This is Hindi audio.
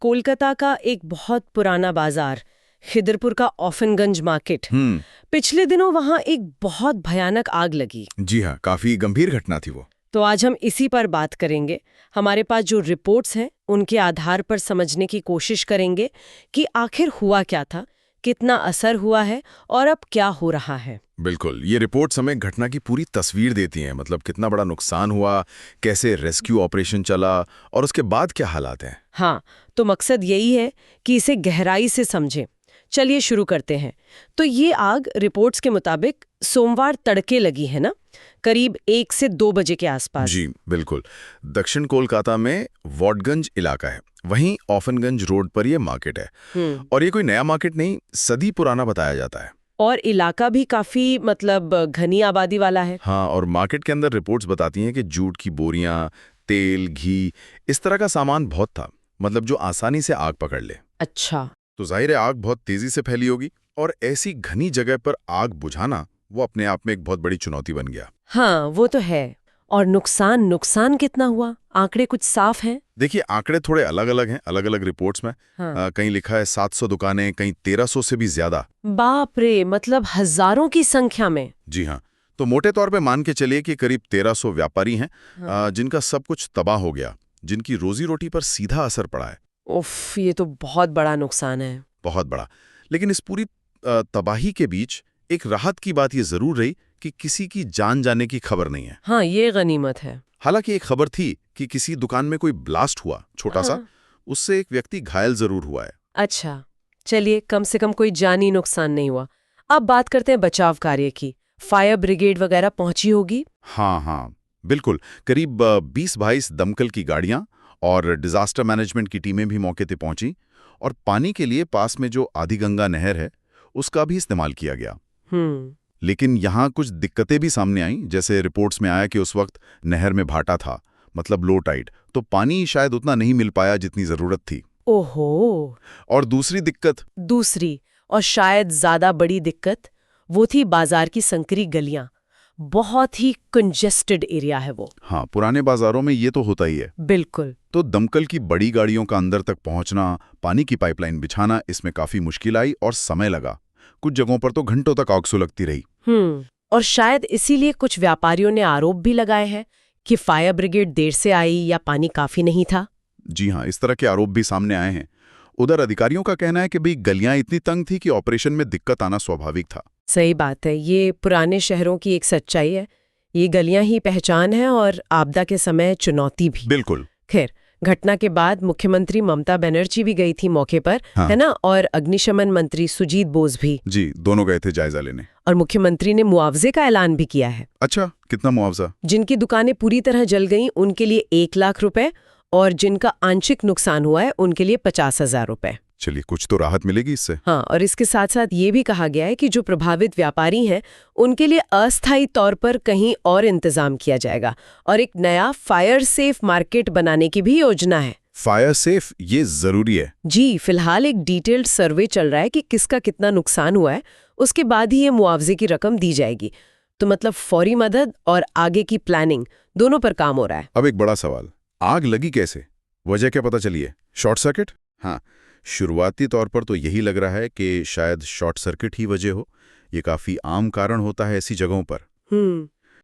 कोलकाता का एक बहुत पुराना बाजार, खिदरपुर का ऑफनगंज मार्केट। पिछले दिनों वहां एक बहुत भयानक आग लगी। जी हाँ, काफी गंभीर घटना थी वो। तो आज हम इसी पर बात करेंगे। हमारे पास जो रिपोर्ट्स हैं उनके आधार पर समझने की कोशिश करेंगे कि आखिर हुआ क्या था, कितना असर हुआ है और अब क्या हो रहा है। बिल्कुल, ये रिपोर्ट्स हमें घटना की पूरी तस्वीर देती हैं। मतलब कितना बड़ा नुकसान हुआ, कैसे रेस्क्यू ऑपरेशन चला और उसके बाद क्या हालात हैं। हाँ, तो मकसद यही है कि इसे गहराई से समझें। चलिए शुरू करते हैं। तो ये आग रिपोर्ट्स के मुताबिक सोमवार तड़के लगी है ना, करीब 1 से 2 बजे के आसपास। जी बिल्कुल, दक्षिण कोलकाता में वॉटगंज इलाका है, वहीं ऑफनगंज रोड पर ये मार्केट है। और ये कोई नया मार्केट नहीं, सदी पुराना बताया जाता है। और इलाका भी काफी घनी आबादी वाला है। हाँ, और मार्केट के अंदर रिपोर्ट्स बताती हैं कि जूट की बोरियां, तेल, घी, इस तरह का सामान बहुत था, मतलब जो आसानी से आग पकड़ ले। अच्छा। तो जाहिर है आग बहुत तेजी से फैली होगी, और ऐसी घनी जगह पर आग बुझाना वो अपने आप में एक बहुत बड़ी चुनौती बन गया। हाँ, वो तो है। और नुकसान कितना हुआ, आंकड़े कुछ साफ हैं? देखिए, आंकड़े थोड़े अलग अलग हैं, अलग अलग रिपोर्ट्स में। हाँ। कहीं लिखा है 700 दुकानें, कहीं 1300 से भी ज्यादा। बाप रे, मतलब हजारों की संख्या में। जी हाँ, तो मोटे तौर पे मान के चलिए कि करीब 1300 व्यापारी हैं। हाँ। जिनका सब कुछ तबाह हो गया, जिनकी रोजी रोटी पर सीधा असर पड़ा है। उफ, ये तो बहुत बड़ा नुकसान है। बहुत बड़ा। लेकिन इस पूरी तबाही के बीच एक राहत की बात ये जरूर रही कि किसी की जान जाने की खबर नहीं है। हाँ, ये गनीमत है। हालांकि एक खबर थी कि किसी दुकान में कोई ब्लास्ट हुआ, छोटा सा, उससे एक व्यक्ति घायल जरूर हुआ है। अच्छा, चलिए, कम से कम कोई जानी नुकसान नहीं हुआ। अब बात करते हैं बचाव कार्य की। फायर ब्रिगेड वगैरह पहुंची होगी? हाँ हाँ, बिल्कुल। करीब 20-22 दमकल की गाड़ियां और डिजास्टर मैनेजमेंट की टीमें भी मौके पे पहुंची, और पानी के लिए पास में जो आधी गंगा नहर है उसका भी इस्तेमाल किया गया। लेकिन यहाँ कुछ दिक्कतें भी सामने आईं। जैसे रिपोर्ट्स में आया कि उस वक्त नहर में भाटा था, मतलब लो टाइड, तो पानी शायद उतना नहीं मिल पाया जितनी जरूरत थी। ओहो। और दूसरी और शायद ज्यादा बड़ी दिक्कत वो थी बाजार की संकरी गलियां। बहुत ही कंजेस्टेड एरिया है वो। हाँ, पुराने बाजारों में ये तो होता ही है। बिल्कुल। तो दमकल की बड़ी गाड़ियों का अंदर तक पहुंचना, पानी की पाइपलाइन बिछाना, इसमें काफी मुश्किल आई और समय लगा। कुछ जगहों पर तो घंटों तक आग सुलगती रही। और शायद इसीलिए कुछ व्यापारियों ने आरोप भी लगाए हैं कि फायर ब्रिगेड देर से आई या पानी काफी नहीं था। जी हाँ, इस तरह के आरोप भी सामने आए हैं। उधर अधिकारियों का कहना है कि भाई गलियां इतनी तंग थी कि ऑपरेशन में दिक्कत आना स्वाभाविक था। सही बात है, ये पुराने शहरों की एक सच्चाई है। ये गलियां ही पहचान है और आपदा के समय चुनौती भी। बिल्कुल। खैर, घटना के बाद मुख्यमंत्री ममता बनर्जी भी गई थी मौके पर। हाँ। है ना, और अग्निशमन मंत्री सुजीत बोस भी। जी, दोनों गए थे जायजा लेने। और मुख्यमंत्री ने मुआवजे का ऐलान भी किया है। अच्छा, कितना मुआवजा? जिनकी दुकानें पूरी तरह जल गईं उनके लिए 1 लाख रुपए, और जिनका आंशिक नुकसान हुआ है उनके लिए 50,000 रुपए। चलिए, कुछ तो राहत मिलेगी इससे। हाँ, और इसके साथ साथ ये भी कहा गया है कि जो प्रभावित व्यापारी हैं उनके लिए अस्थायी तौर पर कहीं और इंतजाम किया जाएगा, और एक नया फायर सेफ मार्केट बनाने की भी योजना है। फायर सेफ, ये जरूरी है। जी, फिलहाल एक डिटेल्ड सर्वे चल रहा है कि किसका कितना नुकसान हुआ है, उसके बाद ही ये मुआवजे की रकम दी जाएगी। तो मतलब फौरी मदद और आगे की प्लानिंग दोनों पर काम हो रहा है। अब एक बड़ा सवाल, आग लगी कैसे? वजह क्या पता चली है? Short circuit? हाँ, शुरुआती तौर पर तो यही लग रहा है कि शायद शॉर्ट सर्किट ही वजह हो। ये काफी आम कारण होता है ऐसी जगहों पर।